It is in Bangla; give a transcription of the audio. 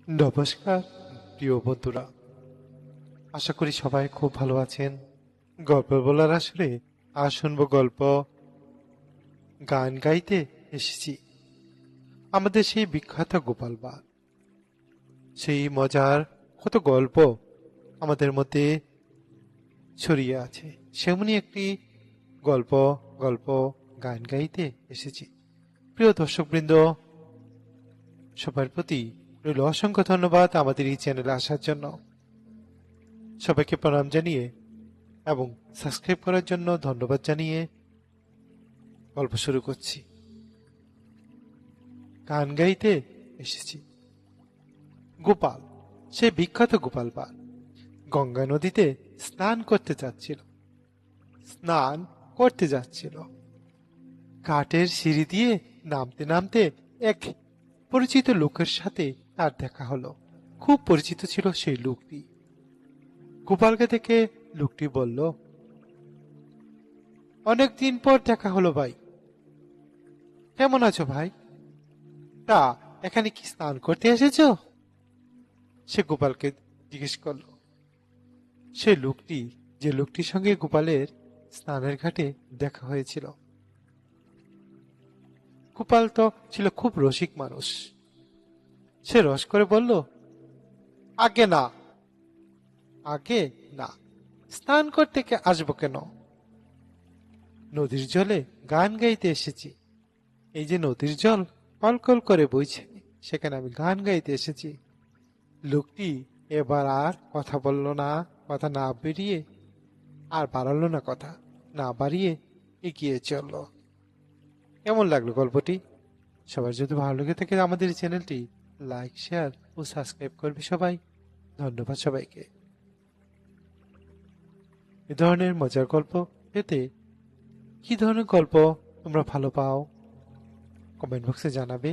নমস্কার প্রিয় বন্ধুরা, আশা করি সবাই খুব ভালো আছেন। গল্প বলার আসরে আজ শুনবো গল্প। গান গাইতে এসেছি। আমাদের সেই বিখ্যাত গোপাল বাগ, সেই মজার কত গল্প আমাদের মধ্যে ছড়িয়ে আছে, সেমনি একটি গল্প গল্প গান গাইতে এসেছি। প্রিয় দর্শকবৃন্দ, সবার প্রতি রইল অসংখ্য ধন্যবাদ আমাদের এই চ্যানেলে আসার জন্য। সবাইকে প্রণাম জানিয়ে এবং সাবস্ক্রাইব করার জন্য ধন্যবাদ জানিয়ে গল্প শুরু করছি। গান গাইতে এসেছি। গোপাল, সে বিখ্যাত গোপাল বাগ, গঙ্গা নদীতে স্নান করতে যাচ্ছিল। কাঠের সিঁড়ি দিয়ে নামতে নামতে এক পরিচিত লোকের সাথে তার দেখা হলো। খুব পরিচিত ছিল সেই লোকটি। গোপালকে দেখে লোকটি বলল, অনেকদিন পর দেখা হলো ভাই, কেমন আছো ভাই? তা এখানে কি স্নান করতে এসেছো? সে গোপালকে জিজ্ঞেস করলো। সে লোকটি, যে লোকটির সঙ্গে গোপালের স্নানের ঘাটে দেখা হয়েছিল। গোপাল তো ছিল খুব রসিক মানুষ। সে রস করে বলল, আগে না, আগে না, স্নান করতে আসবো কেন? নদীর জলে গান গাইতে এসেছি। এই যে নদীর জল কলকল করে বইছে, সেখানে আমি গান গাইতে এসেছি। লোকটি এবার আর কথা বলল না। কথা না বেরিয়ে আর বাড়ালো না, কথা না বাড়িয়ে এগিয়ে চলল। কেমন লাগলো গল্পটি? সবার যদি ভালো লেগে থাকে আমাদের এই চ্যানেলটি লাইক, শেয়ার ও সাবস্ক্রাইব করবে সবাই। ধন্যবাদ সবাইকে। এ ধরনের মজার গল্প পেতে কি ধরনের গল্প তোমরা ভালো পাও কমেন্ট বক্সে জানাবে।